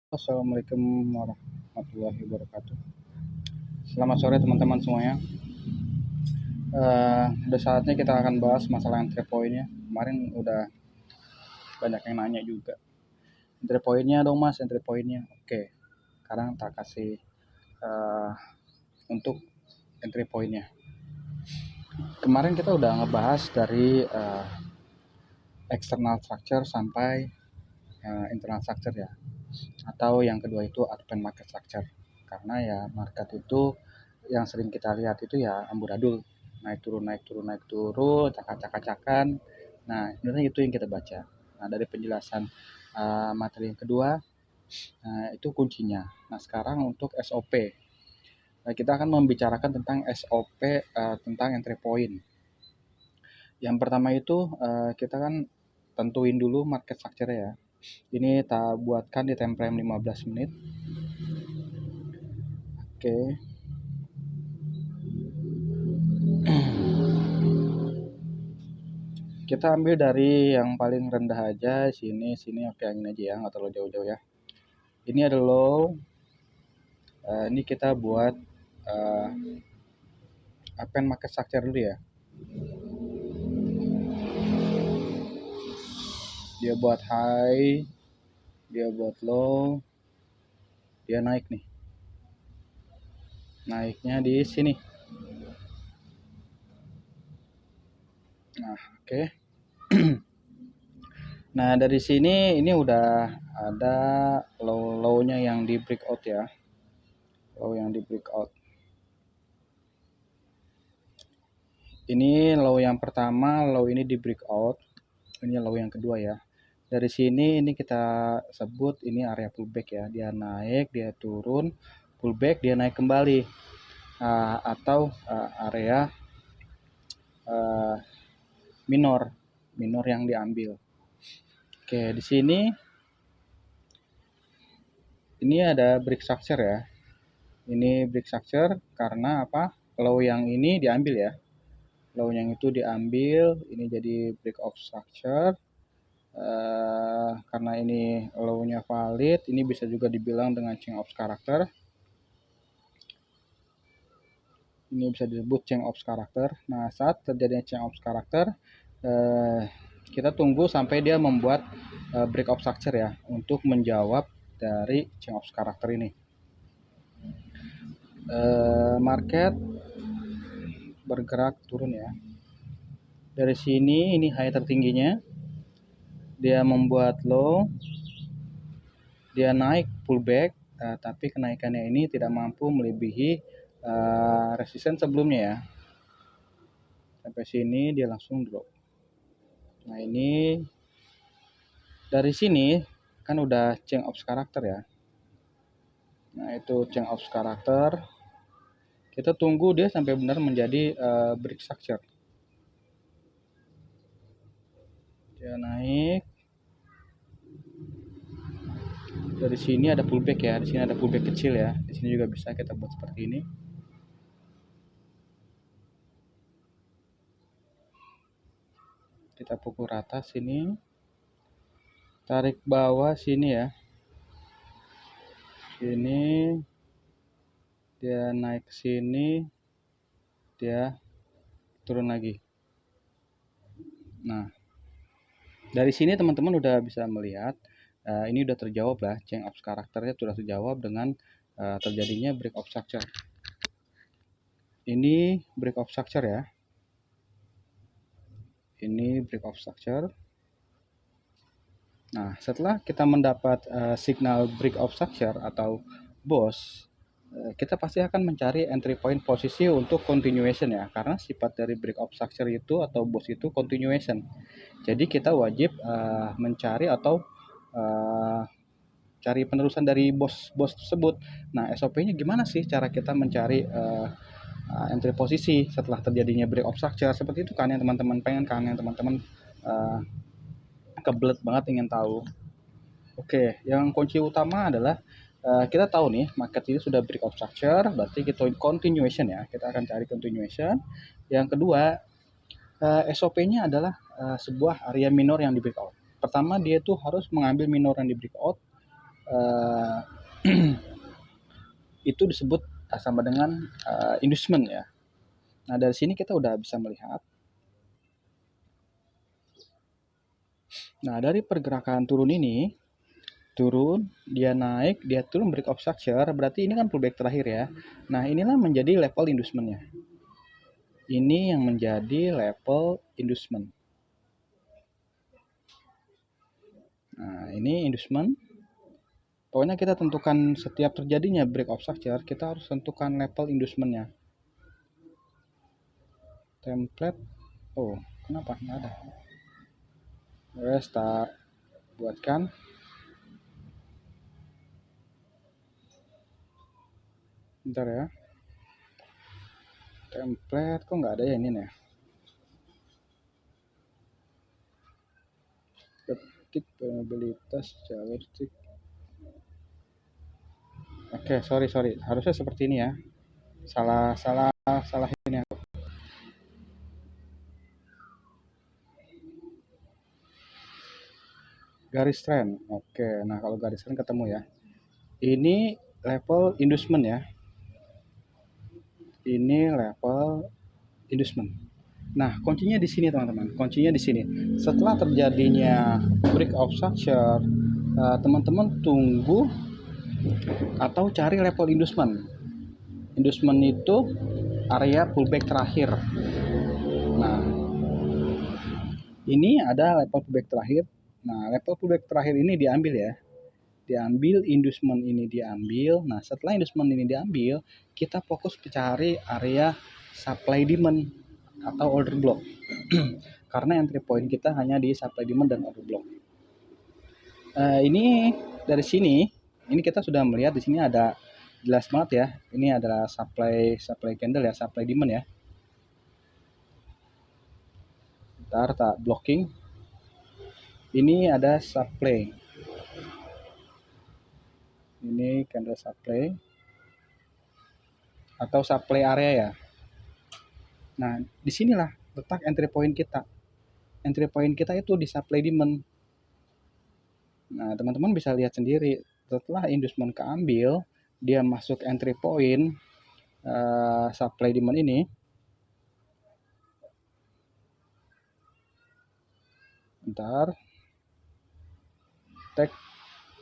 Assalamualaikum warahmatullahi wabarakatuh. Selamat sore teman-teman semuanya. Udah saatnya kita akan bahas masalah entry point-nya. Kemarin udah banyak yang nanya juga. Entry point-nya dong mas, entry point-nya. Oke, sekarang tak kasih uh, untuk entry point-nya. Kemarin kita udah ngebahas dari external structure sampai internal structure ya. Atau yang kedua itu open market structure. Karena ya market itu yang sering kita lihat itu ya amburadul, naik turun naik turun naik turun, cakak-cakakan. Nah sebenarnya itu yang kita baca. Nah dari penjelasan materi yang kedua, itu kuncinya. Nah sekarang untuk SOP, kita akan membicarakan tentang SOP tentang entry point. Yang pertama itu kita kan tentuin dulu market structure ya. Ini kita buatkan di time frame 15 menit. Oke. Kita ambil dari yang paling rendah aja, sini, oke yang ini aja ya, nggak terlalu jauh-jauh ya. Ini ada low, ini kita buat open market structure dulu ya. Dia buat high, dia buat low, dia naik nih. Naiknya di sini. Nah, oke. Nah, dari sini ini udah ada low-nya yang di breakout ya. Low yang di breakout. Ini low yang pertama, low ini di breakout. Ini low yang kedua ya. Dari sini ini kita sebut ini area pullback ya. Dia naik, dia turun, pullback, dia naik kembali. Atau area minor yang diambil. Oke, di sini ini ada break structure ya. Ini break structure karena apa? Low yang ini diambil ya. Low yang itu diambil, ini jadi break of structure. Karena ini low-nya valid, ini bisa juga dibilang dengan change of character. Ini bisa disebut change of character. Nah, saat terjadinya change of character, kita tunggu sampai dia membuat break of structure ya, untuk menjawab dari change of character ini. Market bergerak turun ya. Dari sini ini high tertingginya, dia membuat low, dia naik pullback, tapi kenaikannya ini tidak mampu melebihi resisten sebelumnya ya. Sampai sini dia langsung drop. Nah ini dari sini kan udah change of character ya. Nah itu change of character. Kita tunggu dia sampai benar menjadi break structure. Dia naik. Dari sini ada pullback ya. Di sini ada pullback kecil ya. Di sini juga bisa kita buat seperti ini. Kita pukul rata sini. Tarik bawah sini ya. Sini dia naik ke sini, dia turun lagi. Nah, dari sini teman-teman udah bisa melihat ini udah terjawab lah, change of karakternya sudah terjawab dengan terjadinya break of structure. Ini break of structure ya. Ini break of structure. Nah, setelah kita mendapat signal break of structure atau BOS, kita pasti akan mencari entry point posisi untuk continuation ya, karena sifat dari break of structure itu atau BOS itu continuation. Jadi kita wajib mencari atau cari penerusan dari BOS tersebut. Nah, SOP-nya gimana sih cara kita mencari entry posisi setelah terjadinya break of structure? Seperti itu kan yang teman-teman pengen kan, yang teman-teman kebelet banget ingin tahu. Oke, yang kunci utama adalah kita tahu nih market ini sudah break of structure, berarti kita continuation ya. Kita akan cari continuation. Yang kedua, SOP-nya adalah sebuah area minor yang di breakout. Pertama dia tuh harus mengambil minor yang di breakout. itu disebut sama dengan inducement ya. Nah, dari sini kita udah bisa melihat. Nah, dari pergerakan turun ini, turun, dia naik, dia turun break of structure, berarti ini kan pullback terakhir ya. Nah, inilah menjadi level inducement-nya. Ini yang menjadi level inducement. Nah, ini inducement. Pokoknya kita tentukan setiap terjadinya break of structure, kita harus tentukan level inducement-nya. Template, oh kenapa nggak ada? Start, buatkan. Bentar ya. Template kok nggak ada ya ini nih. Ketik probabilitas jalur stick. Oke, sorry. Harusnya seperti ini ya. Salah ini aku. Garis trend. Oke, nah kalau garis trend ketemu ya. Ini level inducement ya. Ini level inducement. Nah, kuncinya di sini teman-teman. Kuncinya di sini. Setelah terjadinya break of structure, teman-teman tunggu atau cari level inducement. Inducement itu area pullback terakhir. Nah, ini ada level pullback terakhir. Nah, level pullback terakhir ini diambil ya. Diambil, inducement ini diambil. Nah, setelah inducement ini diambil, kita fokus cari area supply demand atau order block. Karena entry point kita hanya di supply demand dan order block. Ini dari sini, ini kita sudah melihat di sini ada jelas banget ya. Ini adalah supply candle ya, supply demand ya. Ntar tak blocking. Ini ada supply. Ini candle supply atau supply area ya. Nah, disinilah letak entry point kita. Entry point kita itu di supply demand. Nah, teman-teman bisa lihat sendiri. Setelah inducement keambil, dia masuk entry point supply demand ini. Bentar. Tag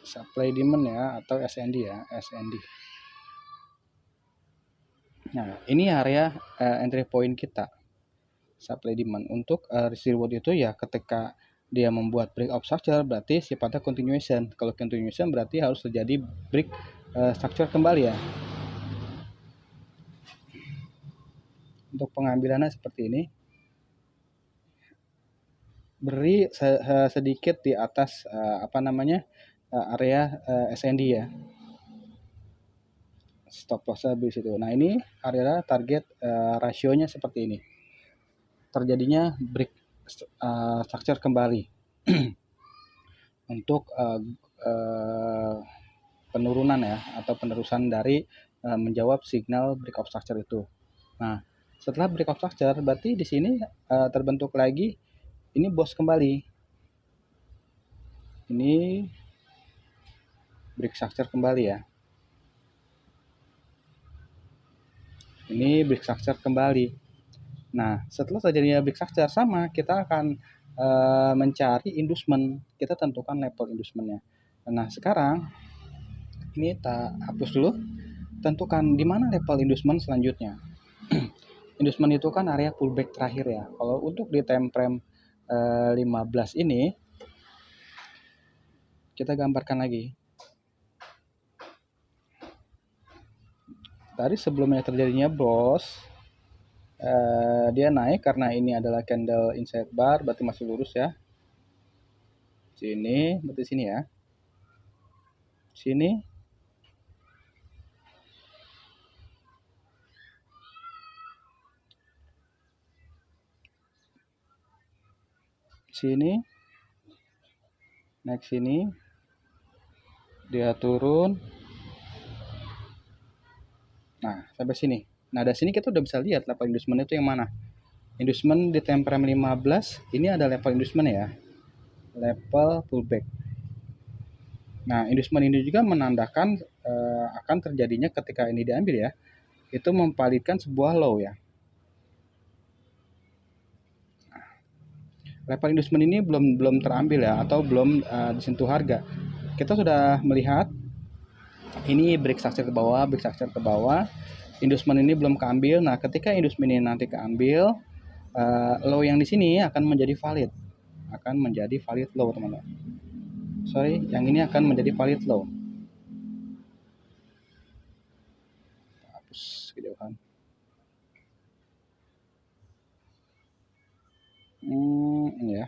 supply demand ya, atau SND ya, SND. Nah, ini area entry point kita. Supply demand. Untuk risk reward itu ya ketika dia membuat break of structure berarti sifatnya continuation. Kalau continuation berarti harus terjadi break structure kembali ya. Untuk pengambilannya seperti ini. Beri sedikit di atas area SND ya. Stop loss di situ. Nah, ini area target rasionya seperti ini. Terjadinya break structure kembali untuk penurunan ya atau penerusan dari menjawab signal break of structure itu. Nah, setelah break of structure berarti di sini terbentuk lagi ini bos kembali. Ini break structure kembali ya. Ini break structure kembali. Nah, setelah terjadinya break structure sama, kita akan mencari inducement. Kita tentukan level inducementnya. Nah, sekarang ini tak hapus dulu. Tentukan di mana level inducement selanjutnya. Inducement itu kan area pullback terakhir ya. Kalau untuk di time frame 15 ini, kita gambarkan lagi. Tadi sebelumnya terjadinya bos, dia naik karena ini adalah candle inside bar, berarti masih lurus ya. Sini, berarti sini ya. Sini. Sini. Naik sini. Dia turun. Nah, sampai sini. Nah, dari sini kita udah bisa lihat level inducement itu yang mana. Inducement di time frame 15, ini ada level inducement ya. Level pullback. Nah, inducement ini juga menandakan akan terjadinya ketika ini diambil ya, itu memvalidkan sebuah law ya. Level inducement ini belum terambil ya, atau belum disentuh harga. Kita sudah melihat ini break structure ke bawah, break structure ke bawah. Inducement ini belum keambil. Nah, ketika inducement ini nanti keambil, low yang di sini akan menjadi valid, low teman-teman. Sorry, yang ini akan menjadi valid low. Hapus gitu kan. Ini ya.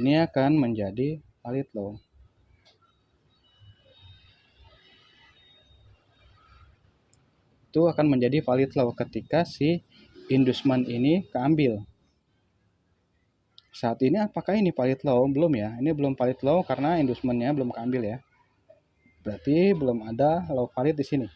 Ini akan menjadi valid low. Itu akan menjadi valid low ketika si inducement ini keambil. Saat ini apakah ini valid low? Belum ya. Ini belum valid low karena inducementnya belum keambil ya. Berarti belum ada low valid di sini.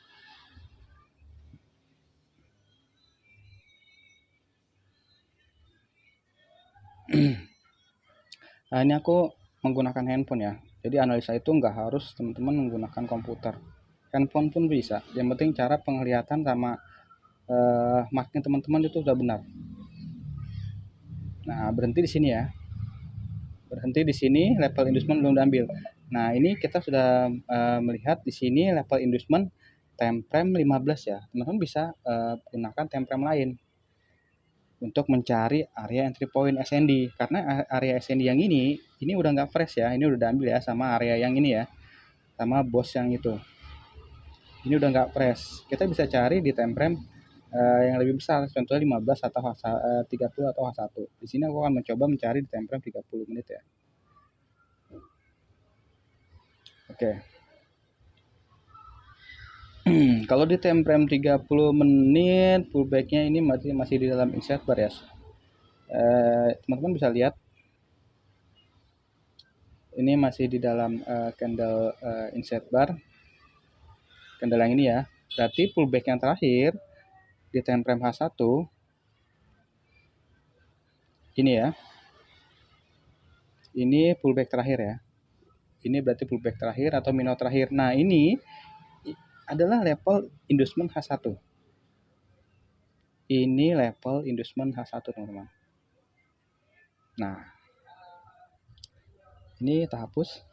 Nah, ini aku menggunakan handphone ya. Jadi analisa itu nggak harus teman-teman menggunakan komputer. Handphone pun bisa. Yang penting cara penglihatan sama marknya teman-teman itu sudah benar. Nah, berhenti di sini ya. Berhenti di sini, level inducement belum diambil. Nah, ini kita sudah melihat di sini level inducement time frame 15 ya. Teman-teman bisa gunakan time frame lain untuk mencari area entry point SND, karena area SND yang ini udah nggak fresh ya, ini udah diambil ya sama area yang ini ya, sama bos yang itu. Ini udah nggak fresh. Kita bisa cari di time frame yang lebih besar, contohnya 15 atau 30 atau H1. Di sini aku akan mencoba mencari di time frame 30 menit ya. Oke. Kalau di time frame 30 menit pullbacknya ini masih di dalam inside bar ya. Teman-teman bisa lihat ini masih di dalam candle inside bar, candle yang ini ya. Berarti pullback yang terakhir di time frame H1 ini ya. Ini pullback terakhir ya. Ini berarti pullback terakhir atau minnow terakhir. Nah, ini adalah level inducement H1. Ini level inducement H1, teman-teman. Nah, ini kita hapus.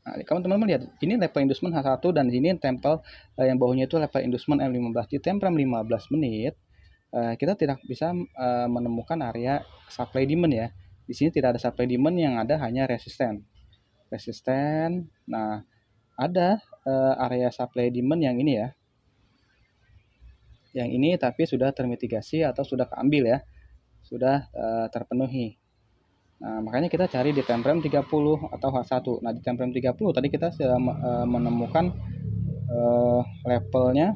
Nah, kamu teman-teman lihat, ini level inducement H1 dan ini tempel yang bawahnya itu level inducement M15. Di time frame 15 menit, kita tidak bisa menemukan area supply demand ya. Di sini tidak ada supply demand, yang ada hanya resisten. Nah, ada area supply demand yang ini ya. Yang ini tapi sudah termitigasi atau sudah keambil ya. Sudah terpenuhi. Nah, makanya kita cari di time frame 30 atau H1. Nah, di time frame 30 tadi kita sudah menemukan levelnya,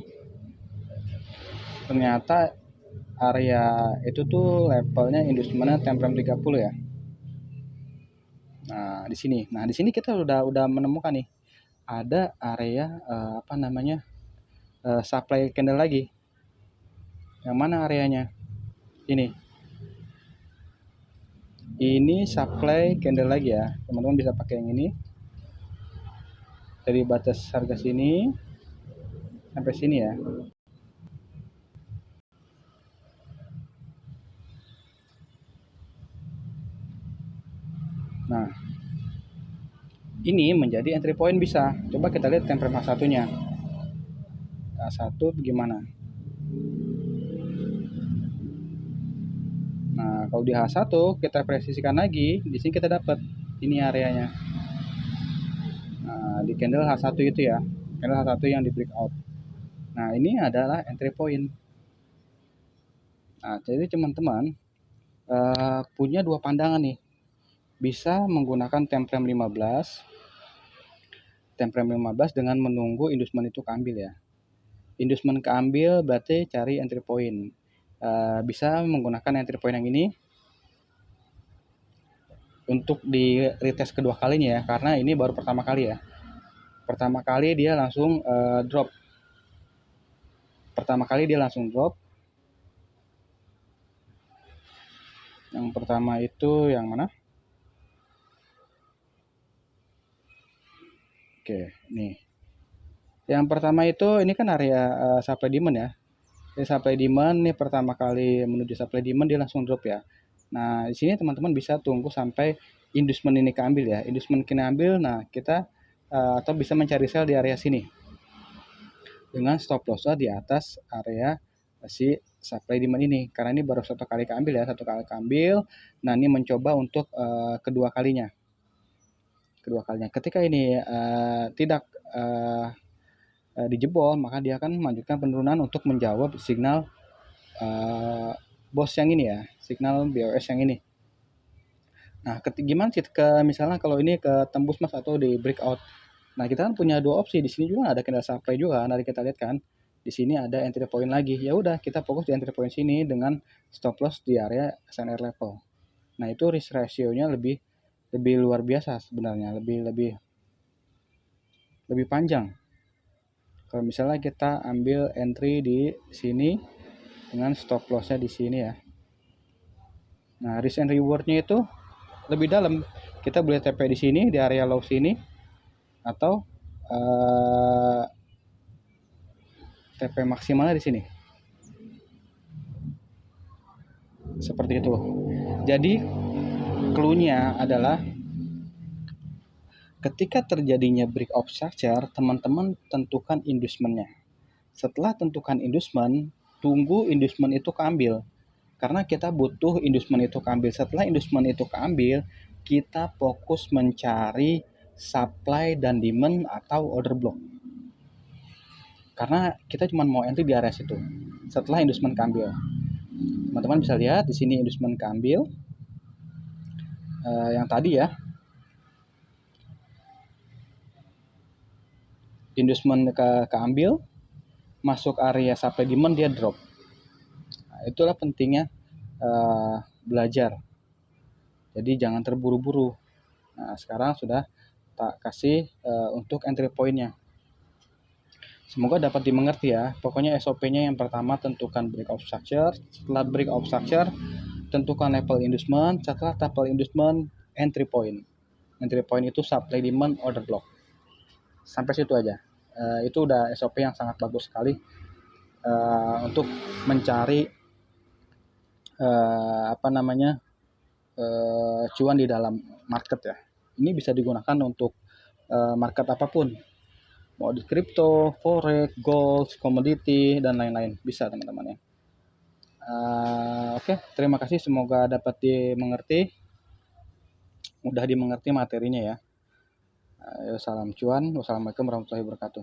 ternyata area itu tuh levelnya inducement time frame 30 ya. Nah, di sini. Nah, di sini kita udah menemukan nih ada area apa namanya? Supply candle lagi. Yang mana areanya? Ini. Ini supply candle lagi ya. Teman-teman bisa pakai yang ini. Dari batas harga sini sampai sini ya. Nah, ini menjadi entry point bisa. Coba kita lihat time frame H1-nya. H1 gimana? Nah, kalau di H1 kita presisikan lagi, di sini kita dapat ini areanya. Nah, di candle H1 itu ya. Candle H1 yang di breakout. Nah, ini adalah entry point. Nah, jadi teman-teman punya dua pandangan nih. Bisa menggunakan time frame 15 dengan menunggu inducement itu keambil ya. Inducement keambil berarti cari entry point. Bisa menggunakan entry point yang ini untuk di retest kedua kalinya ya, karena ini baru pertama kali ya. Pertama kali dia langsung drop. Yang pertama itu yang mana? Oke, nih. Yang pertama itu ini kan area supply demand ya. Jadi supply demand nih pertama kali menuju supply demand dia langsung drop ya. Nah, di sini teman-teman bisa tunggu sampai inducement ini keambil ya. Inducement ini ambil, nah kita atau bisa mencari sell di area sini dengan stop loss di atas area si supply demand ini. Karena ini baru satu kali keambil ya, satu kali keambil. Nah, ini mencoba untuk kedua kalinya. Ketika ini tidak dijebol, maka dia akan melanjutkan penurunan untuk menjawab signal BOS yang ini ya, signal BOS yang ini. Nah, gimana sih misalnya kalau ini ke tembus mas atau di breakout? Nah, kita kan punya dua opsi. Di sini juga ada candle supply juga. Nanti kita lihat kan. Di sini ada entry point lagi. Ya udah, kita fokus di entry point sini dengan stop loss di area SNR level. Nah, itu risk ratio-nya lebih luar biasa sebenarnya, lebih panjang. Kalau misalnya kita ambil entry di sini dengan stop loss-nya di sini ya. Nah, risk and reward-nya itu lebih dalam. Kita boleh TP di sini di area low sini atau TP maksimalnya di sini. Seperti itu. Jadi clue-nya adalah ketika terjadinya breakout structure, teman-teman tentukan inducement-nya. Setelah tentukan inducement, tunggu inducement itu keambil. Karena kita butuh inducement itu keambil. Setelah inducement itu keambil, kita fokus mencari supply dan demand atau order block. Karena kita cuma mau entry di area situ. Setelah inducement keambil. Teman-teman bisa lihat di sini inducement keambil. Yang tadi ya. Inducement keambil, masuk area supply demand dia drop. Nah, itulah pentingnya belajar. Jadi jangan terburu-buru. Nah, sekarang sudah tak kasih untuk entry point-nya. Semoga dapat dimengerti ya. Pokoknya SOP-nya yang pertama tentukan breakout structure. Setelah breakout structure, tentukan level inducement. Setelah level inducement, entry point. Entry point itu supply demand order block. Sampai situ aja. Itu udah SOP yang sangat bagus sekali untuk mencari cuan di dalam market ya. Ini bisa digunakan untuk market apapun, mau di crypto, forex, gold, commodity dan lain-lain, bisa teman-teman ya. Oke, terima kasih, semoga dapat dimengerti, mudah dimengerti materinya ya. Salam cuan, wassalamualaikum warahmatullahi wabarakatuh.